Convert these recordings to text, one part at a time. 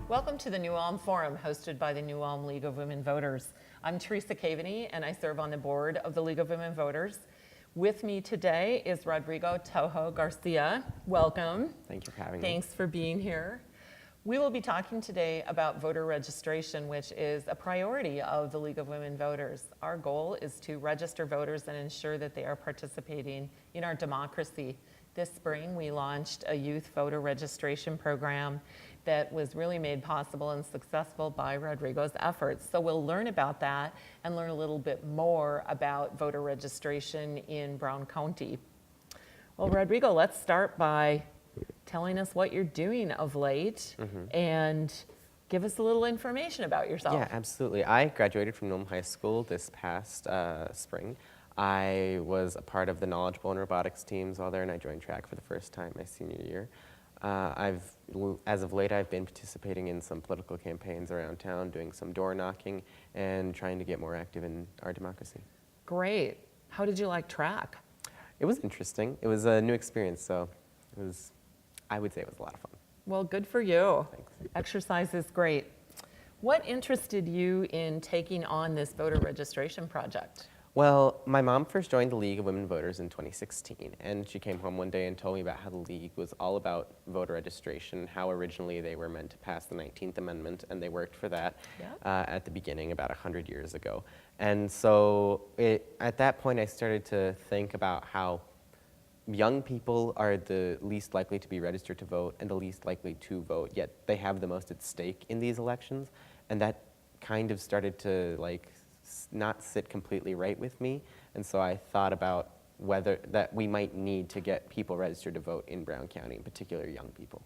Welcome to the New Ulm Forum, hosted by the New Ulm League of Women Voters. I'm Teresa Caveney, and I serve on the board of the League of Women Voters. With me today is Rodrigo Tojo Garcia. Welcome. Thank you for having me. Thanks for being here. We will be talking today about voter registration, which is a priority of the League of Women Voters. Our goal is to register voters and ensure that they are participating in our democracy. This spring, we launched a youth voter registration program that was really made possible and successful by Rodrigo's efforts. So we'll learn about that and learn a little bit more about voter registration in Brown County. Well, Rodrigo, let's start by telling us what you're doing of late and give us a little information about yourself. Yeah, absolutely. I graduated from Ulm High School this past spring. I was a part of the knowledgeable and robotics teams while there, and I joined track for the first time my senior year. As of late, I've been participating in some political campaigns around town, doing some door knocking, and trying to get more active in our democracy. Great. How did you like track? It was interesting. It was a new experience, so I would say it was a lot of fun. Well, good for you. Thanks. Exercise is great. What interested you in taking on this voter registration project? Well, my mom first joined the League of Women Voters in 2016, and she came home one day and told me about how the League was all about voter registration, how originally they were meant to pass the 19th Amendment, and they worked for that at the beginning about 100 years ago. And so at that point, I started to think about how young people are the least likely to be registered to vote and the least likely to vote, yet they have the most at stake in these elections, and that kind of started to not sit completely right with me, and so I thought about whether that we might need to get people registered to vote in Brown County, in particular young people.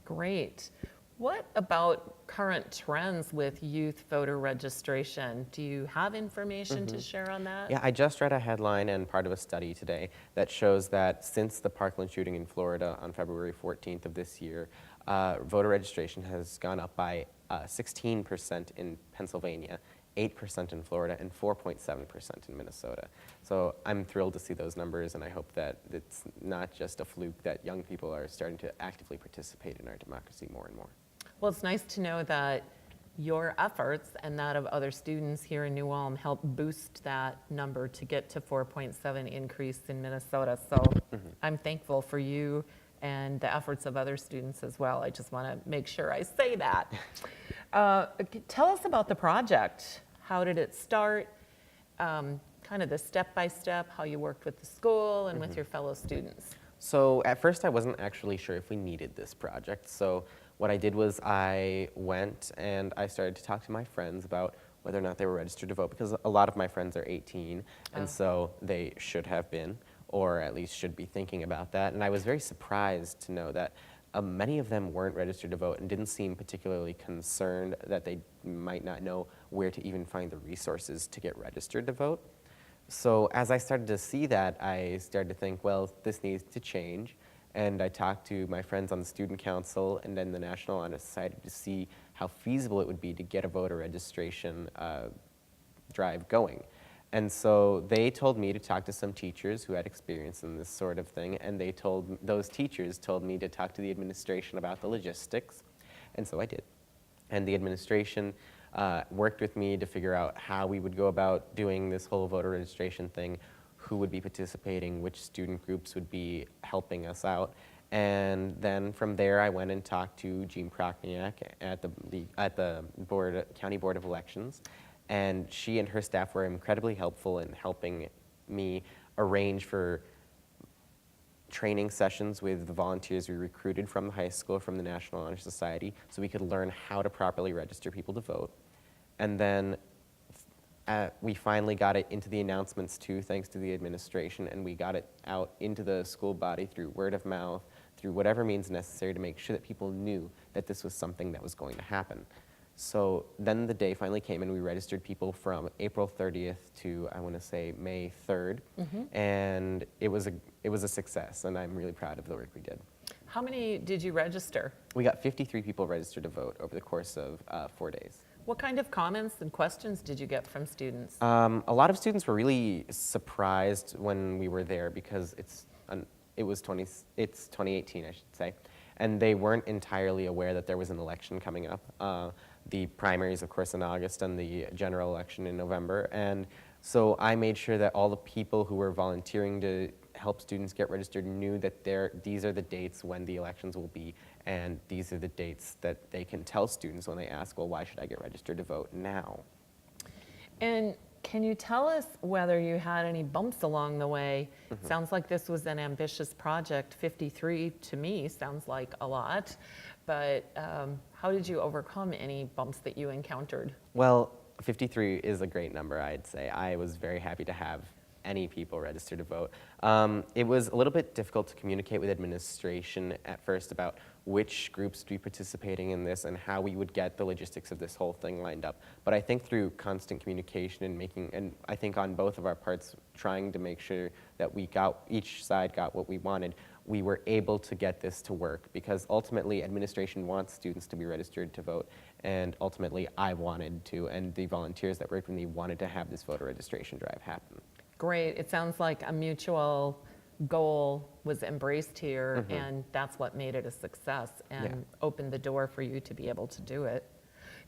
Great. What about current trends with youth voter registration? Do you have information to share on that? Yeah, I just read a headline and part of a study today that shows that since the Parkland shooting in Florida on February 14th of this year, voter registration has gone up by 16% in Pennsylvania, 8% in Florida, and 4.7% in Minnesota. So I'm thrilled to see those numbers, and I hope that it's not just a fluke that young people are starting to actively participate in our democracy more and more. Well, it's nice to know that your efforts and that of other students here in New Ulm help boost that number to get to 4.7 increase in Minnesota. So I'm thankful for you and the efforts of other students as well. I just want to make sure I say that. Tell us about the project. How did it start? Kind of the step-by-step, how you worked with the school and with your fellow students. So at first I wasn't actually sure if we needed this project. So what I did was I went and I started to talk to my friends about whether or not they were registered to vote, because a lot of my friends are 18, and so they should have been, or at least should be thinking about that. And I was very surprised to know that many of them weren't registered to vote and didn't seem particularly concerned that they might not know where to even find the resources to get registered to vote. So as I started to see that, I started to think, well, this needs to change. And I talked to my friends on the Student Council and then the National Honor Society to see how feasible it would be to get a voter registration drive going. And so they told me to talk to some teachers who had experience in this sort of thing, and those teachers told me to talk to the administration about the logistics, and so I did. And the administration worked with me to figure out how we would go about doing this whole voter registration thing, who would be participating, which student groups would be helping us out. And then from there, I went and talked to Jean Prochniak at the County Board of Elections. And she and her staff were incredibly helpful in helping me arrange for training sessions with the volunteers we recruited from the high school, from the National Honor Society, so we could learn how to properly register people to vote. And then we finally got it into the announcements too, thanks to the administration, and we got it out into the school body through word of mouth, through whatever means necessary to make sure that people knew that this was something that was going to happen. So then the day finally came, and we registered people from April 30th to, I want to say, May 3rd, and it was a success, and I'm really proud of the work we did. How many did you register? We got 53 people registered to vote over the course of 4 days. What kind of comments and questions did you get from students? A lot of students were really surprised when we were there, because it's 2018, I should say, and they weren't entirely aware that there was an election coming up. The primaries, of course, in August, and the general election in November. And so I made sure that all the people who were volunteering to help students get registered knew that these are the dates when the elections will be, and these are the dates that they can tell students when they ask, well, why should I get registered to vote now? And can you tell us whether you had any bumps along the way? Sounds like this was an ambitious project. 53 to me sounds like a lot, but how did you overcome any bumps that you encountered? Well, 53 is a great number, I'd say. I was very happy to have any people register to vote. It was a little bit difficult to communicate with administration at first about which groups would be participating in this and how we would get the logistics of this whole thing lined up. But I think through constant communication and I think on both of our parts, trying to make sure that each side got what we wanted, we were able to get this to work, because ultimately administration wants students to be registered to vote, and ultimately I wanted to, and the volunteers that worked with me wanted to have this voter registration drive happen. Great. It sounds like a mutual goal was embraced here, and that's what made it a success and opened the door for you to be able to do it.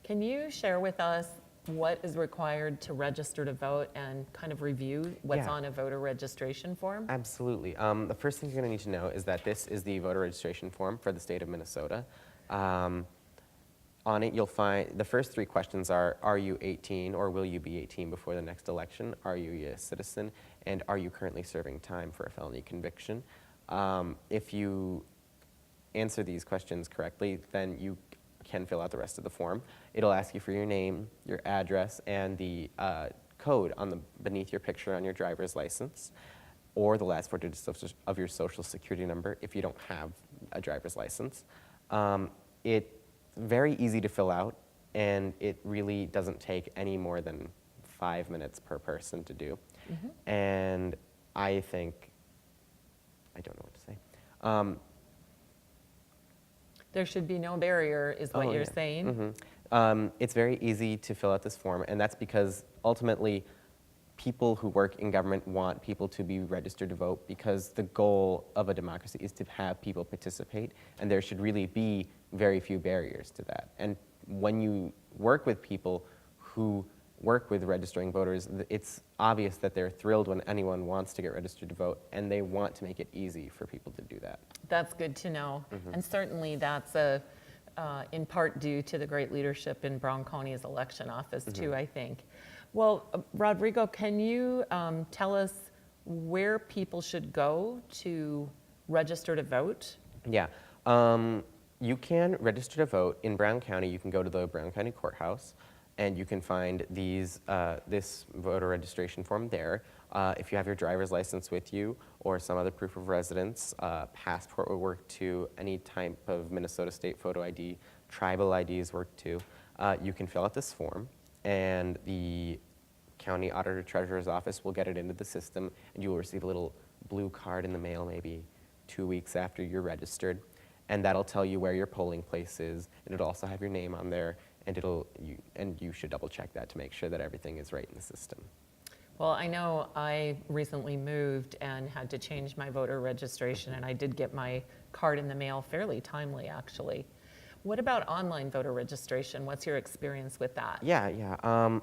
Can you share with us what is required to register to vote and kind of review what's on a voter registration form? Absolutely. The first thing you're going to need to know is that this is the voter registration form for the state of Minnesota. On it, you'll find the first three questions are you 18 or will you be 18 before the next election? Are you a US citizen? And are you currently serving time for a felony conviction? If you answer these questions correctly, then you can fill out the rest of the form. It'll ask you for your name, your address, and the code beneath your picture on your driver's license, or the last 4 digits of your social security number if you don't have a driver's license. It's very easy to fill out, and it really doesn't take any more than 5 minutes per person to do. And I think, I don't know what to say. There should be no barrier, is what you're saying. It's very easy to fill out this form, and that's because ultimately people who work in government want people to be registered to vote, because the goal of a democracy is to have people participate, and there should really be very few barriers to that. And when you work with people who work with registering voters, it's obvious that they're thrilled when anyone wants to get registered to vote, and they want to make it easy for people to do that. That's good to know. And certainly that's in part due to the great leadership in Brown County's election office too, I think. Well, Rodrigo, can you tell us where people should go to register to vote? Yeah. You can register to vote in Brown County. You can go to the Brown County Courthouse, and you can find this voter registration form there. If you have your driver's license with you or some other proof of residence, passport would work too, any type of Minnesota state photo ID, tribal IDs work too. You can fill out this form, and the county auditor treasurer's office will get it into the system, and you will receive a little blue card in the mail maybe 2 weeks after you're registered. And that'll tell you where your polling place is, and it'll also have your name on there, and you should double check that to make sure that everything is right in the system. Well, I know I recently moved and had to change my voter registration, and I did get my card in the mail fairly timely, actually. What about online voter registration? What's your experience with that? Yeah.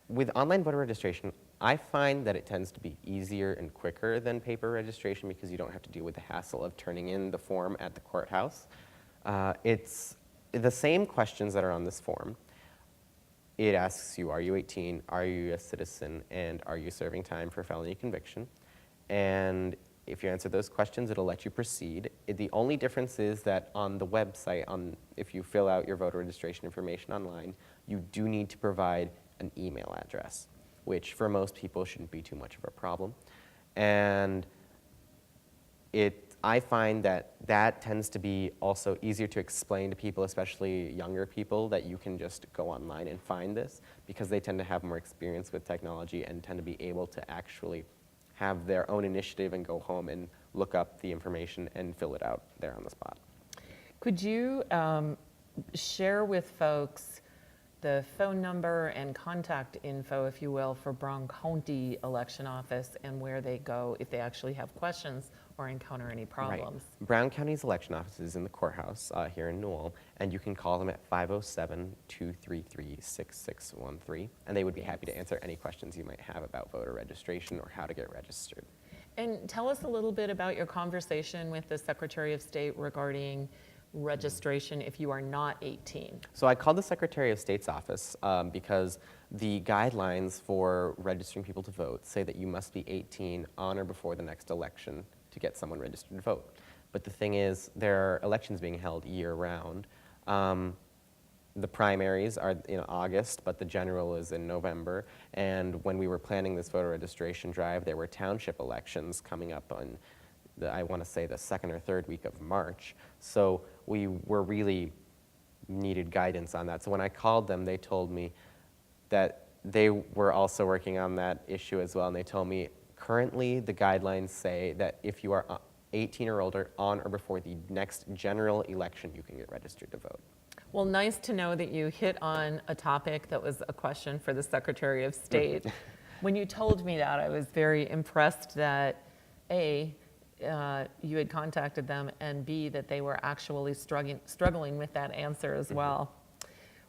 With online voter registration, I find that it tends to be easier and quicker than paper registration, because you don't have to deal with the hassle of turning in the form at the courthouse. It's the same questions that are on this form. It asks you, are you 18, are you a citizen, and are you serving time for felony conviction? And if you answer those questions, it'll let you proceed. The only difference is that on the website, if you fill out your voter registration information online, you do need to provide an email address, which for most people shouldn't be too much of a problem. And I find that tends to be also easier to explain to people, especially younger people, that you can just go online and find this, because they tend to have more experience with technology and tend to be able to actually have their own initiative and go home and look up the information and fill it out there on the spot. Could you share with folks the phone number and contact info, if you will, for Brown County Election Office and where they go if they actually have questions or encounter any problems. Right. Brown County's election office is in the courthouse here in New Ulm, and you can call them at 507-233-6613, and they would be happy to answer any questions you might have about voter registration or how to get registered. And tell us a little bit about your conversation with the Secretary of State regarding registration if you are not 18. So I called the Secretary of State's office because the guidelines for registering people to vote say that you must be 18 on or before the next election to get someone registered to vote. But the thing is, there are elections being held year-round. The primaries are in August, but the general is in November. And when we were planning this voter registration drive, there were township elections coming up on, I want to say, the second or third week of March. So we were really needed guidance on that. So when I called them, they told me that they were also working on that issue as well. And they told me, currently, the guidelines say that if you are 18 or older on or before the next general election, you can get registered to vote. Well, nice to know that you hit on a topic that was a question for the Secretary of State. When you told me that, I was very impressed that A, you had contacted them, and B, that they were actually struggling with that answer as well.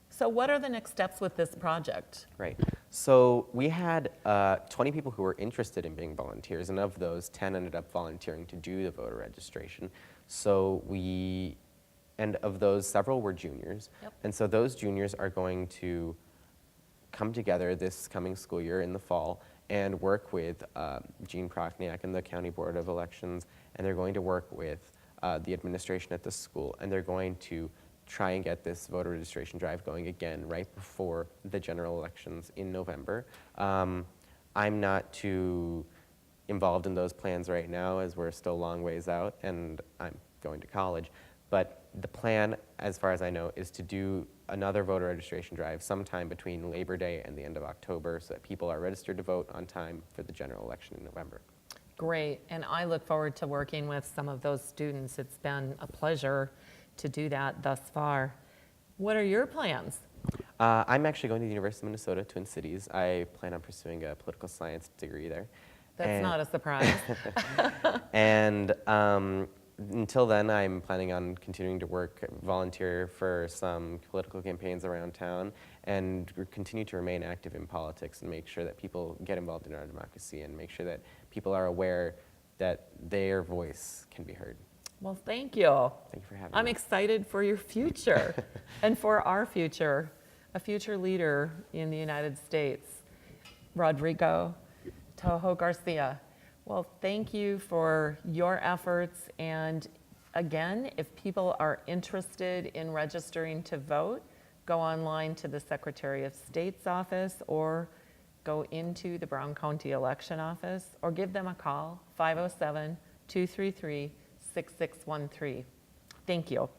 So what are the next steps with this project? Right. So we had 20 people who were interested in being volunteers, and of those, 10 ended up volunteering to do the voter registration. And of those, several were juniors. Yep. And so those juniors are going to come together this coming school year in the fall and work with Gene Prochniak and the County Board of Elections, and they're going to work with the administration at the school, and they're going to try and get this voter registration drive going again right before the general elections in November. I'm not too involved in those plans right now, as we're still a long ways out and I'm going to college. But the plan, as far as I know, is to do another voter registration drive sometime between Labor Day and the end of October so that people are registered to vote on time for the general election in November. Great, and I look forward to working with some of those students. It's been a pleasure to do that thus far. What are your plans? I'm actually going to the University of Minnesota, Twin Cities. I plan on pursuing a political science degree there. That's not a surprise. And until then, I'm planning on continuing to volunteer for some political campaigns around town, and continue to remain active in politics and make sure that people get involved in our democracy and make sure that people are aware that their voice can be heard. Well, thank you. Thank you for having me. I'm excited for your future and for our future, a future leader in the United States, Rodrigo Tojo Garcia. Well, thank you for your efforts. And again, if people are interested in registering to vote, go online to the Secretary of State's office or go into the Brown County Election Office or give them a call, 507-233-6613. Thank you.